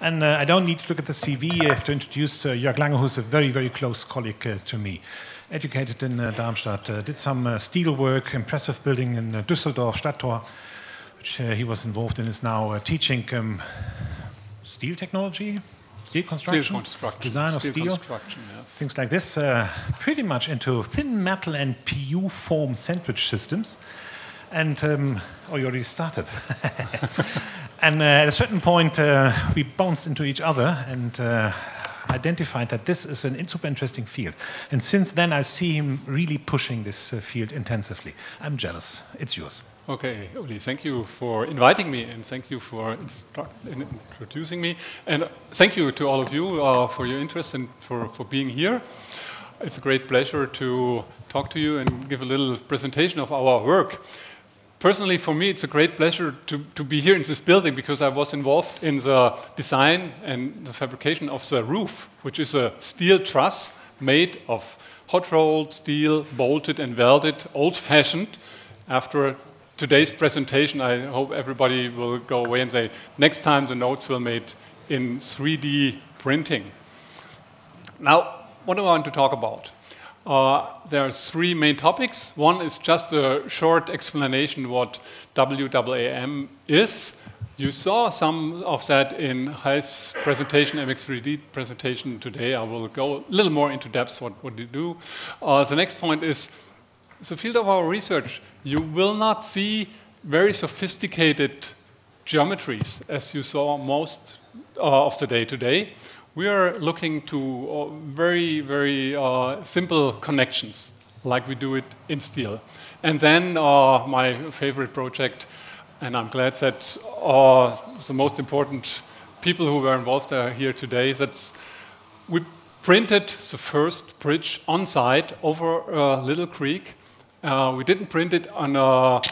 And I don't need to look at the CV. I have to introduce Jörg Lange, who's a very, very close colleague to me. Educated in Darmstadt, did some steel work, impressive building in Düsseldorf, Stadttor, which he was involved in, is now teaching steel technology, steel construction, design of steel, yes. Things like this, pretty much into thin metal and PU foam sandwich systems. And, oh, you already started. And at a certain point, we bounced into each other and identified that this is an super interesting field. And since then, I see him really pushing this field intensively. I'm jealous. It's yours. Okay, Uli, thank you for inviting me, and thank you for introducing me. And thank you to all of you for your interest and for being here. It's a great pleasure to talk to you and give a little presentation of our work. Personally, for me, it's a great pleasure to be here in this building because I was involved in the design and the fabrication of the roof, which is a steel truss made of hot-rolled steel, bolted and welded, old-fashioned. After today's presentation, I hope everybody will go away and say, next time the notes will be made in 3D printing. Now, what do I want to talk about? There are three main topics. One is just a short explanation what WAAM is. You saw some of that in Hei's presentation, MX3D presentation today. I will go a little more into depth what you do. The next point is the field of our research. You will not see very sophisticated geometries as you saw most of the day today. We are looking to very, very simple connections, like we do it in steel. And then my favorite project, and I'm glad that the most important people who were involved are here today, that's we printed the first bridge on site over a little creek. We didn't print it on a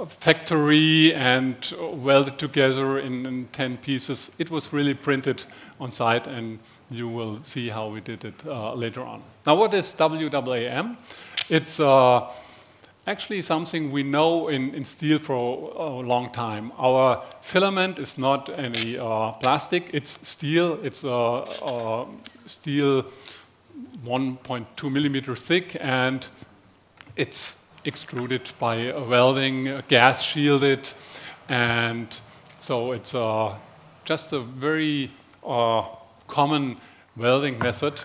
factory and welded together in 10 pieces. It was really printed on site, and you will see how we did it later on. Now, what is WAAM? It's actually something we know in steel for a long time. Our filament is not any plastic, it's steel. It's steel 1.2 millimeters thick, and it's extruded by welding, gas shielded, and so it's just a very common welding method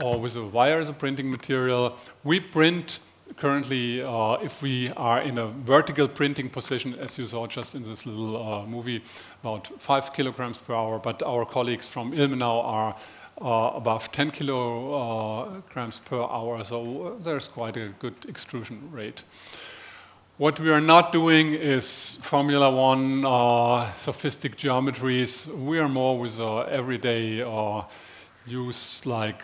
with a wire as a printing material. We print currently, if we are in a vertical printing position, as you saw just in this little movie, about 5 kilograms per hour, but our colleagues from Ilmenau are above 10 kilograms per hour, so there's quite a good extrusion rate. What we are not doing is Formula One, sophisticated geometries. We are more with everyday use like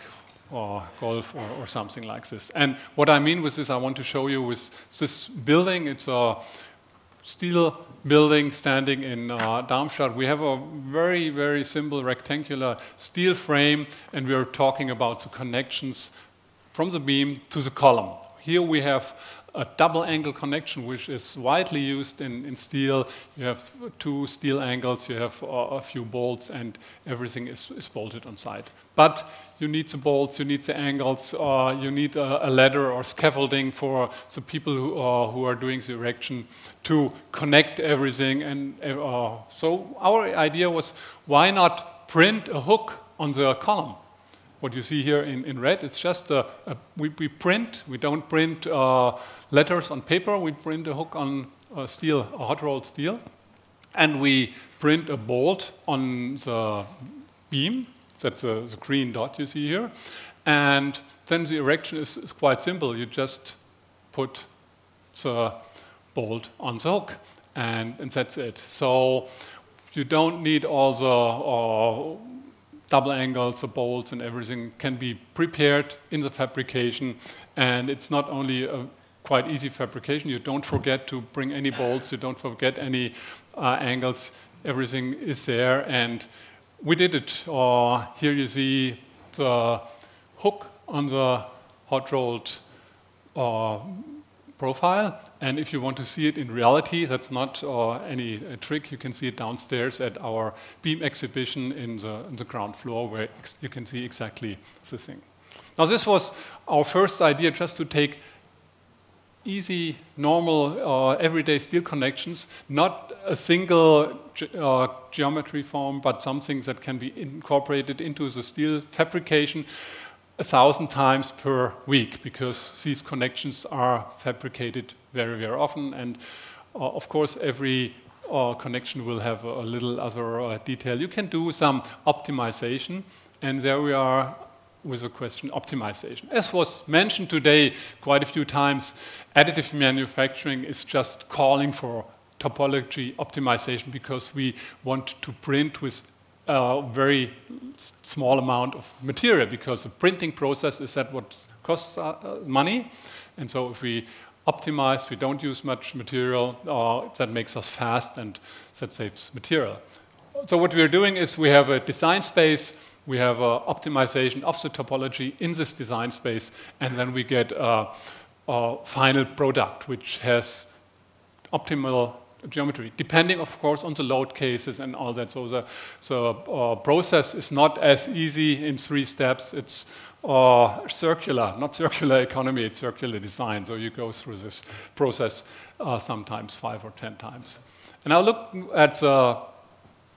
golf or something like this. And what I mean with this, I want to show you with this building. It's a steel building standing in Darmstadt. We have a very, very simple rectangular steel frame, and we are talking about the connections from the beam to the column. Here we have a double angle connection, which is widely used in steel. You have two steel angles, you have a few bolts, and everything is bolted on site. But you need the bolts, you need the angles, you need a ladder or scaffolding for the people who are doing the erection to connect everything. And so our idea was, why not print a hook on the column? What you see here in red, it's just we print. We don't print letters on paper. We print a hook on steel, a hot rolled steel, and we print a bolt on the beam. That's the green dot you see here, and then the erection is quite simple. You just put the bolt on the hook, and that's it. So you don't need all the double angles, the bolts and everything can be prepared in the fabrication, and it's not only a quite easy fabrication. You don't forget to bring any bolts, you don't forget any angles, everything is there, and we did it. Here you see the hook on the hot rolled profile. And if you want to see it in reality, that's not any trick. You can see it downstairs at our beam exhibition in the ground floor, where you can see exactly the thing. Now, this was our first idea, just to take easy, normal, everyday steel connections, not a single geometry form, but something that can be incorporated into the steel fabrication 1,000 times per week, because these connections are fabricated very, very often. And of course, every connection will have a little other detail. You can do some optimization, and there we are with the question optimization. As was mentioned today quite a few times, additive manufacturing is just calling for topology optimization, because we want to print with a very small amount of material, because the printing process is that what costs money. And so if we optimize, we don't use much material, that makes us fast, and that saves material. So what we are doing is we have a design space, we have optimization of the topology in this design space, and then we get a final product which has optimal geometry, depending, of course, on the load cases and all that. So the process is not as easy in 3 steps. It's circular, not circular economy, it's circular design. So you go through this process sometimes 5 or 10 times. And now look at,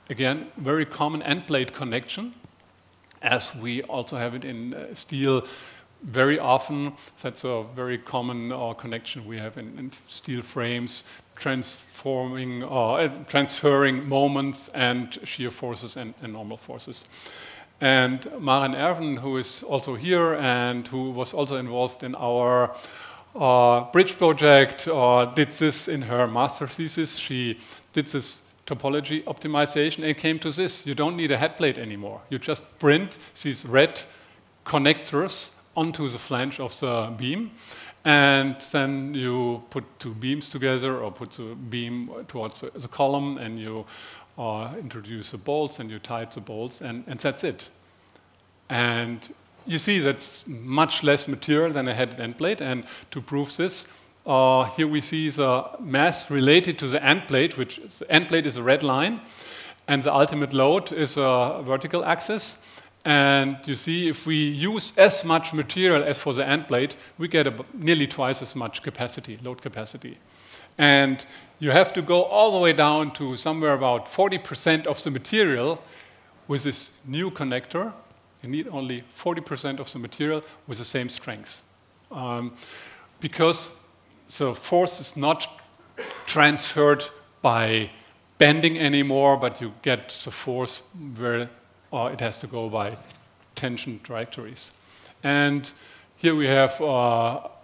again, very common end plate connection, as we also have it in steel very often. That's a very common connection we have in steel frames, transferring moments and shear forces and normal forces. And Maren Erven, who is also here and who was also involved in our bridge project, did this in her master thesis. She did this topology optimization and came to this. You don't need a head plate anymore. You just print these red connectors onto the flange of the beam, and then you put 2 beams together, or put the beam towards the column, and you introduce the bolts, and you tight the bolts, and that's it. And you see that's much less material than a head end plate. And to prove this, here we see the mass related to the end plate, which the end plate is a red line, and the ultimate load is a vertical axis. And you see, if we use as much material as for the end plate, we get nearly twice as much capacity, load capacity. And you have to go all the way down to somewhere about 40% of the material with this new connector. You need only 40% of the material with the same strength. Because the force is not transferred by bending anymore, but you get the force where it has to go by tension trajectories. And here we have,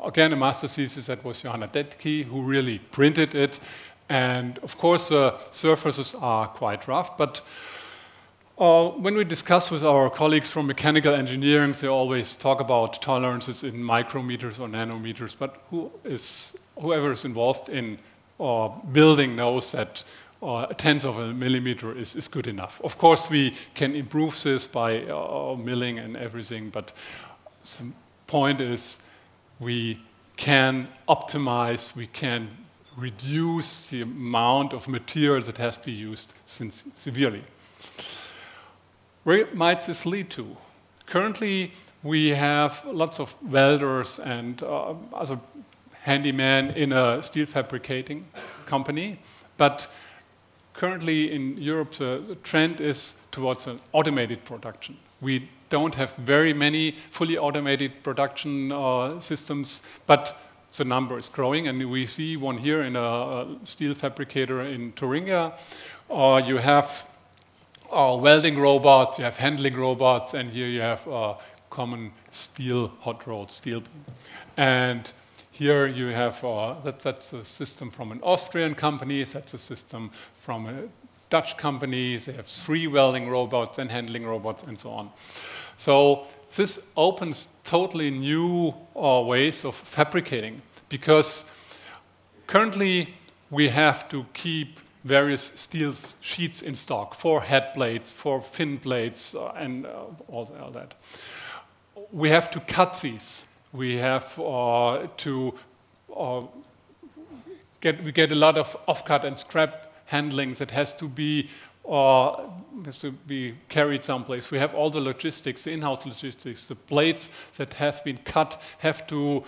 again, a master thesis that was Johanna Detke, who really printed it. And of course, the surfaces are quite rough, but when we discuss with our colleagues from mechanical engineering, they always talk about tolerances in micrometers or nanometers, but whoever is involved in building knows that a tenth of a millimeter is good enough. Of course, we can improve this by milling and everything, but the point is we can optimize, we can reduce the amount of material that has to be used severely. Where might this lead to? Currently, we have lots of welders and other handymen in a steel fabricating company, but currently in Europe, the trend is towards an automated production. We don't have very many fully automated production systems, but the number is growing, and we see one here in a steel fabricator in Thuringia. You have welding robots, you have handling robots, and here you have common steel, hot rolled steel. And here you have, that's a system from an Austrian company, that's a system from a Dutch company. They have 3 welding robots and handling robots and so on. So this opens totally new ways of fabricating, because currently we have to keep various steel sheets in stock for head plates, for fin plates, and all that. We have to cut these. We have to we get a lot of off-cut and scrap handlings that has to be carried someplace. We have all the logistics, the in-house logistics, the plates that have been cut have to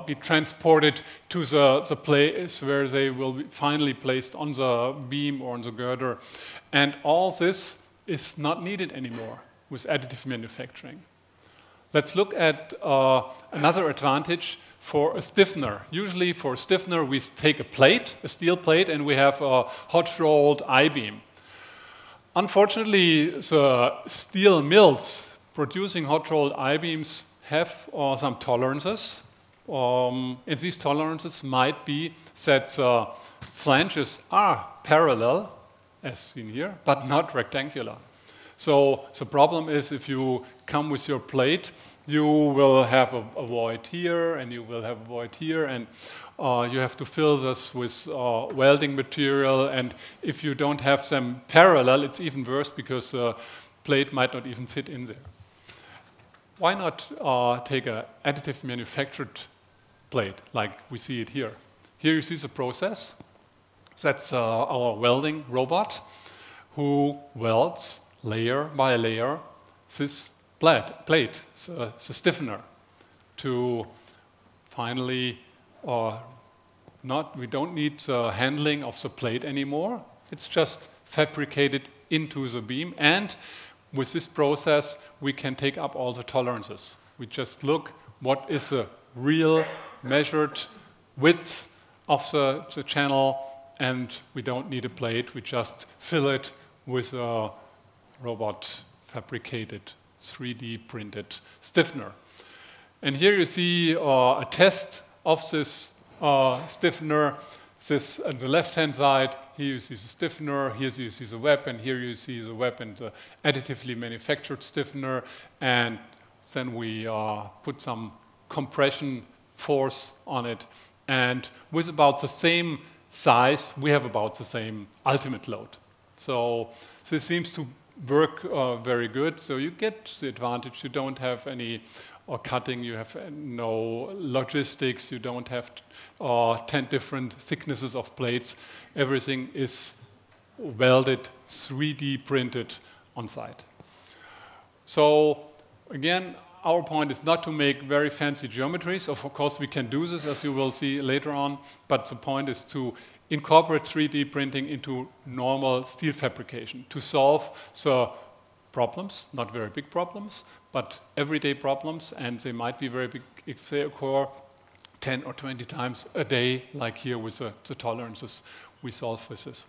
be transported to the place where they will be finally placed on the beam or on the girder. And all this is not needed anymore with additive manufacturing. Let's look at another advantage for a stiffener. Usually for a stiffener we take a plate, a steel plate, and we have a hot-rolled I-beam. Unfortunately, the steel mills producing hot-rolled I-beams have some tolerances. And these tolerances might be that the flanges are parallel, as seen here, but not rectangular. So the problem is if you come with your plate, you will have a void here, and you will have a void here, and you have to fill this with welding material. And if you don't have them parallel, it's even worse because the plate might not even fit in there. Why not take an additive manufactured plate like we see it here? Here you see the process. That's our welding robot who welds layer by layer this plate, the stiffener, to finally, we don't need the handling of the plate anymore. It's just fabricated into the beam, and with this process we can take up all the tolerances. We just look what is the real measured width of the channel, and we don't need a plate, we just fill it with a robot fabricated 3D printed stiffener. And here you see a test of this stiffener. This on the left-hand side, here you see the stiffener, here you see the web, and here you see the web and the additively manufactured stiffener. And then we put some compression force on it. And with about the same size, we have about the same ultimate load. So this seems to work very good. So you get the advantage. You don't have any cutting. You have no logistics. You don't have 10 different thicknesses of plates. Everything is welded, 3D printed on site. So again, our point is not to make very fancy geometries. Of course, we can do this, as you will see later on. But the point is to incorporate 3D printing into normal steel fabrication to solve the problems, not very big problems, but everyday problems, and they might be very big if they occur 10 or 20 times a day, like here with the tolerances we solve with this.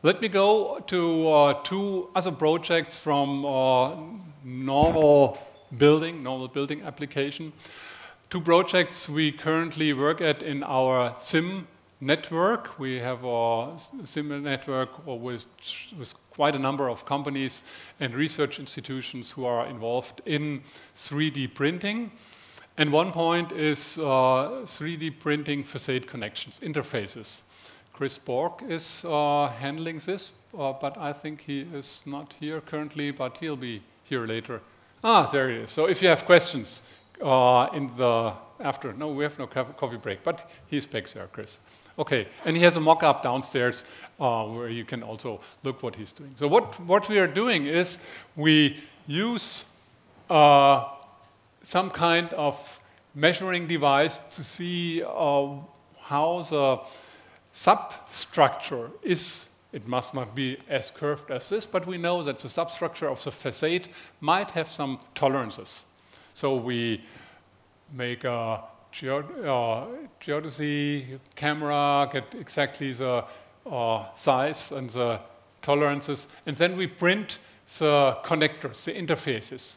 Let me go to two other projects from normal building application. Two projects we currently work at in our SIM network. We have a SIM network with quite a number of companies and research institutions who are involved in 3D printing. And one point is 3D printing facade connections, interfaces. Chris Borg is handling this, but I think he is not here currently, but he'll be here later. Ah, there he is. So if you have questions in the after, no, we have no coffee break, but he's back there, Chris. Okay, and he has a mock-up downstairs where you can also look what he's doing. So what we are doing is we use some kind of measuring device to see how the substructure is. It must not be as curved as this, but we know that the substructure of the facade might have some tolerances. So we make a geodesy camera, get exactly the size and the tolerances, and then we print the connectors, the interfaces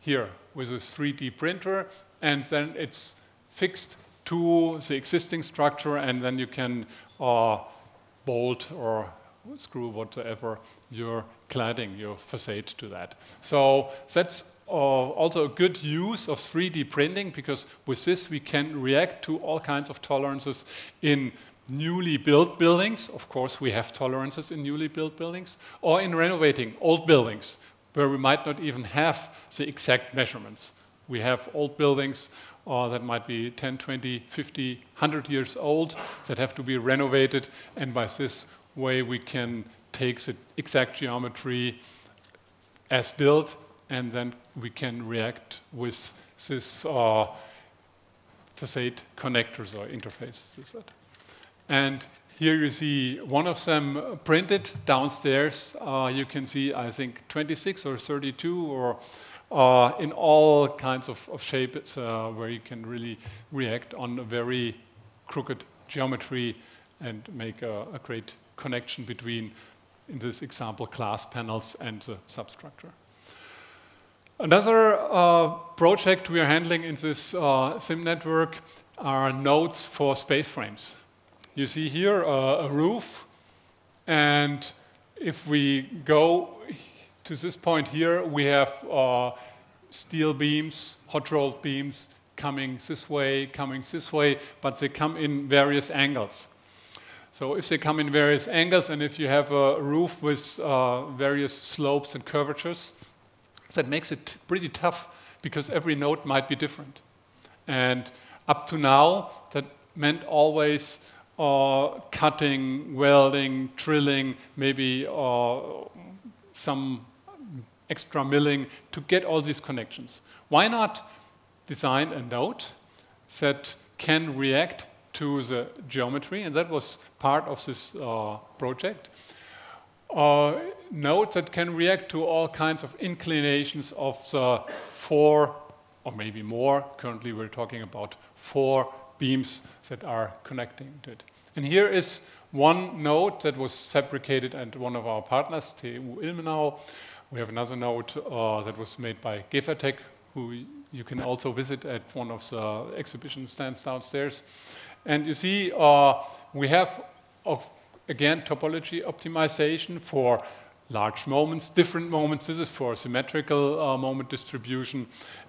here with a 3D printer, and then it's fixed to the existing structure, and then you can bolt or screw whatever your cladding, your facade to that. So that's also a good use of 3D printing, because with this we can react to all kinds of tolerances in newly built buildings. Of course, we have tolerances in newly built buildings, or in renovating old buildings where we might not even have the exact measurements. We have old buildings that might be 10, 20, 50, 100 years old that have to be renovated. And by this way, we can take the exact geometry as built, and then we can react with this facade connectors or interfaces. And here you see one of them printed downstairs. You can see, I think, 26 or 32 or in all kinds of shapes where you can really react on a very crooked geometry and make a great connection between, in this example, glass panels and the substructure. Another project we are handling in this SIM network are nodes for space frames. You see here a roof, and if we go to this point here, we have steel beams, hot rolled beams coming this way, but they come in various angles. So if they come in various angles, and if you have a roof with various slopes and curvatures, that makes it pretty tough because every node might be different. And up to now, that meant always cutting, welding, drilling, maybe some extra milling to get all these connections. Why not design a node that can react to the geometry? And that was part of this project. Node that can react to all kinds of inclinations of the 4 or maybe more. Currently we're talking about 4 beams that are connecting to it. And here is one node that was fabricated at one of our partners, TU Ilmenau. We have another node that was made by Gefertec, who you can also visit at one of the exhibition stands downstairs. And you see we have, again, topology optimization for large moments, different moments. This is for symmetrical moment distribution.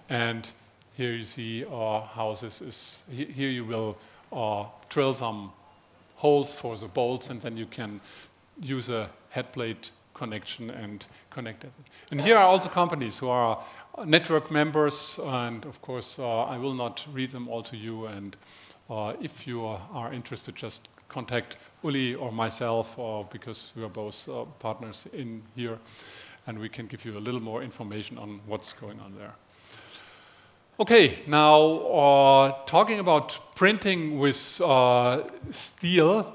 And here you see how this is. Here you will drill some holes for the bolts, and then you can use a head plate connection and connect it. And here are also companies who are network members, and of course I will not read them all to you. And if you are interested, just contact Uli or myself, because we are both partners in here, and we can give you a little more information on what's going on there. Okay, now talking about printing with steel,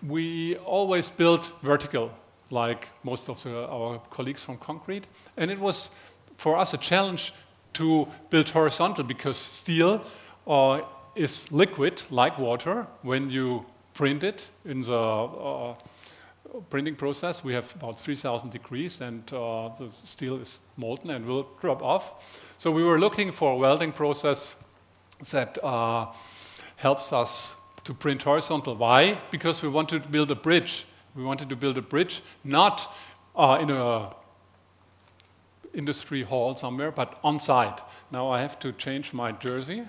we always built vertical, like most of our colleagues from concrete. And it was, for us, a challenge to build horizontal, because steel is liquid, like water, when you print it in the printing process. We have about 3,000 degrees, and the steel is molten and will drop off. So we were looking for a welding process that helps us to print horizontal. Why? Because we wanted to build a bridge. We wanted to build a bridge, not in a industry hall somewhere, but on site. Now I have to change my jersey.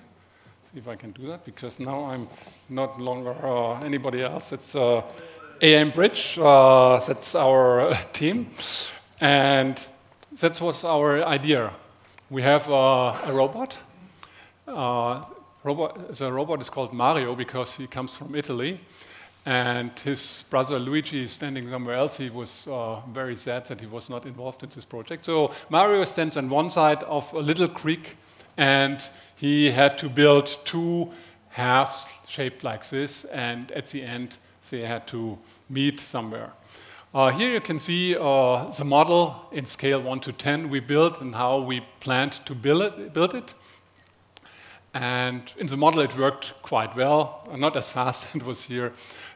See if I can do that, because now I'm not longer anybody else. It's AM Bridge. That's our team, and that was our idea. We have a robot. The robot is called Mario because he comes from Italy, and his brother Luigi is standing somewhere else. He was very sad that he was not involved in this project. So Mario stands on one side of a little creek, and he had to build 2 halves shaped like this, and at the end they had to meet somewhere. Here you can see the model in scale 1 to 10 we built and how we planned to build it. And in the model it worked quite well, not as fast as it was here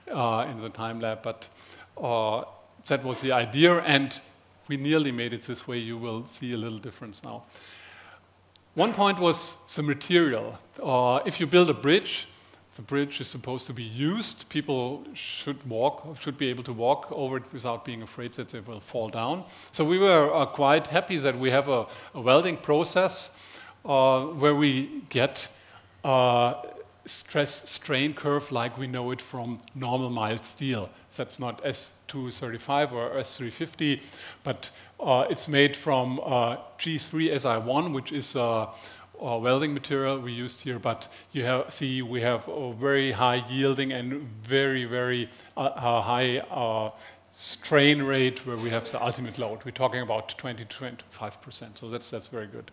in the time lab, but that was the idea, and we nearly made it this way. You will see a little difference now. One point was the material. If you build a bridge, the bridge is supposed to be used. People should be able to walk over it without being afraid that they will fall down. So we were quite happy that we have a welding process where we get stress-strain curve like we know it from normal mild steel. That's not S235 or S350, but it's made from G3SI1, which is welding material we used here, but you see we have a very high yielding and very high strain rate where we have the ultimate load. We're talking about 20 to 25%, so that's very good.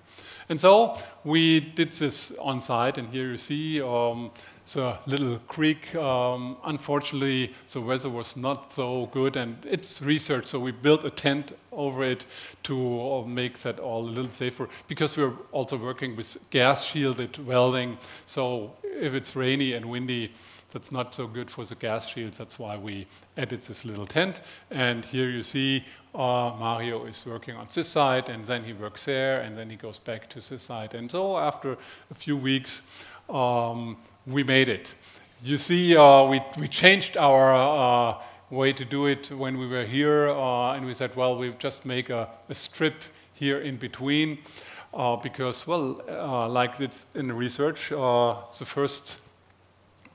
And so we did this on site, and here you see the little creek. Unfortunately, the weather was not so good, and it's research, so we built a tent over it to make that all a little safer, because we're also working with gas-shielded welding, so if it's rainy and windy, that's not so good for the gas shields. That's why we added this little tent. And here you see Mario is working on this side, and then he works there, and then he goes back to this side. And so after a few weeks, we made it. You see, we changed our way to do it when we were here, and we said, well, we'll just make a strip here in between, because, well, like it's in the research, the first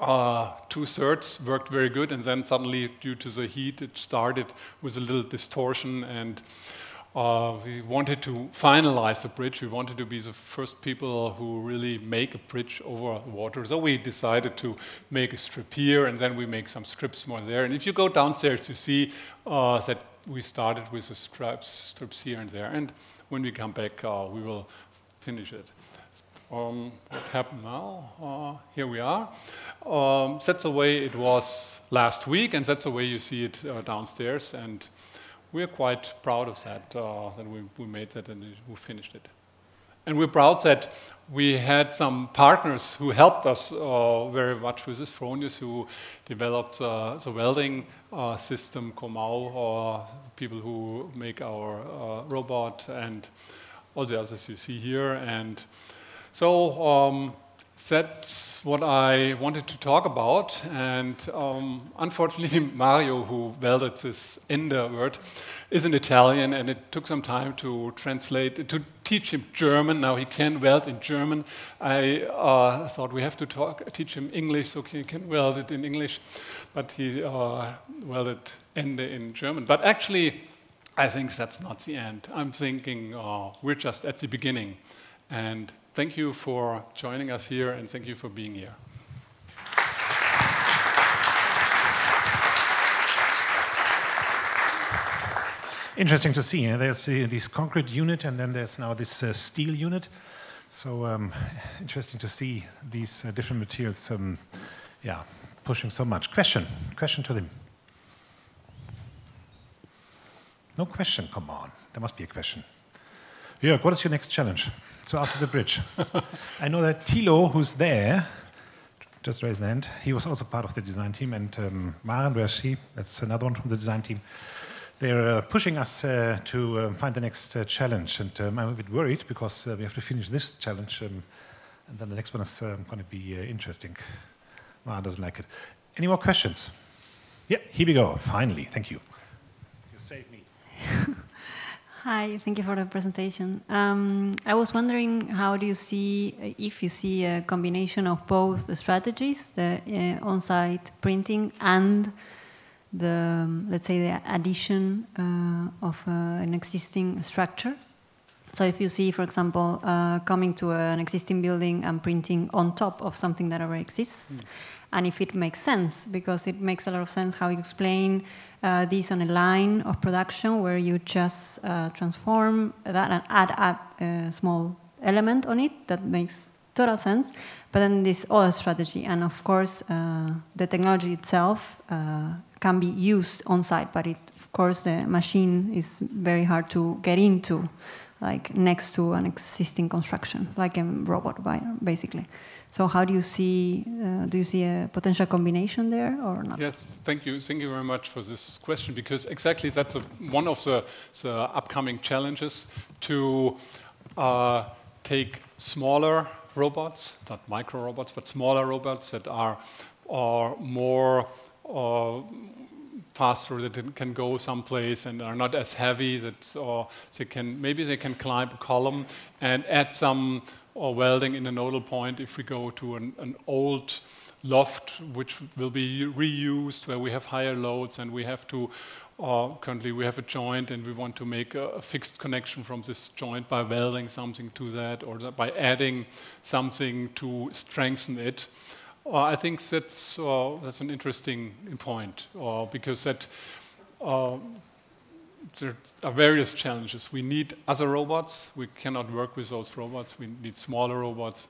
2/3 worked very good, and then suddenly, due to the heat, it started with a little distortion, and we wanted to finalize the bridge. We wanted to be the first people who really make a bridge over water. So we decided to make a strip here, and then we make some strips more there. And if you go downstairs, you see that we started with the strips here and there. And when we come back, we will finish it. What happened now? Here we are. That's the way it was last week, and that's the way you see it downstairs. And we're quite proud of that, that we made that and we finished it. And we're proud that we had some partners who helped us very much with this. Fronius, who developed the welding system, Comau, people who make our robot, and all the others you see here. And so that's what I wanted to talk about, and unfortunately Mario, who welded this Ender word, is an Italian, and it took some time to translate, to teach him German. Now he can weld in German. I thought we have to teach him English so he can weld it in English, but he welded Ender in German. But actually, I think that's not the end. I'm thinking we're just at the beginning. And thank you for joining us here, and thank you for being here. Interesting to see. There's this concrete unit, and then there's now this steel unit. So interesting to see these different materials, pushing so much. Question to them. No question. Come on, there must be a question. Jörg, what is your next challenge? So after the bridge. I know that Thilo, who's there, just raise the hand, he was also part of the design team, and Maren, where is she? That's another one from the design team. They're pushing us to find the next challenge, and I'm a bit worried because we have to finish this challenge, and then the next one is going to be interesting. Maren doesn't like it. Any more questions? Yeah, here we go, finally, thank you. You saved me. Hi, thank you for the presentation. I was wondering, how do you see, if you see a combination of both the strategies, the on-site printing and the, let's say, the addition of an existing structure? So if you see, for example, coming to an existing building and printing on top of something that already exists, and if it makes sense, because it makes a lot of sense how you explain this on a line of production where you just transform that and add up a small element on it. That makes total sense. But then this other strategy, and of course the technology itself can be used on site, but of course the machine is very hard to get into, like next to an existing construction, like a robot basically. So how do you see a potential combination there or not? Yes, thank you very much for this question, because exactly that's one of the upcoming challenges, to take smaller robots, not micro robots, but smaller robots that are more faster, that can go someplace and are not as heavy, that maybe they can climb a column and add some welding in a nodal point. If we go to an old loft which will be reused, where we have higher loads and we have to Currently we have a joint and we want to make a fixed connection from this joint by welding something to that, or by adding something to strengthen it. I think that's an interesting point, because that there are various challenges. We need other robots. We cannot work with those robots. We need smaller robots.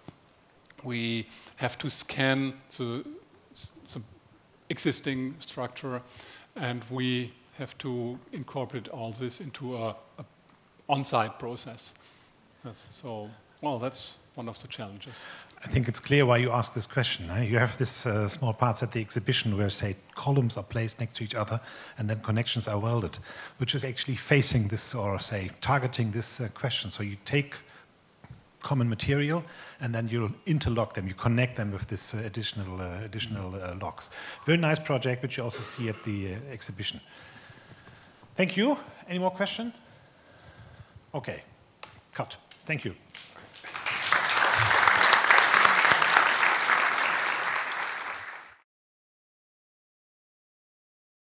We have to scan the existing structure, and we have to incorporate all this into a on-site process. So, well, that's one of the challenges. I think it's clear why you asked this question. You have this small parts at the exhibition where, say, columns are placed next to each other and then connections are welded, which is actually facing this, or say, targeting this question. So you take common material and then you interlock them, you connect them with this additional locks. Very nice project, which you also see at the exhibition. Thank you. Any more questions? Okay, cut. Thank you.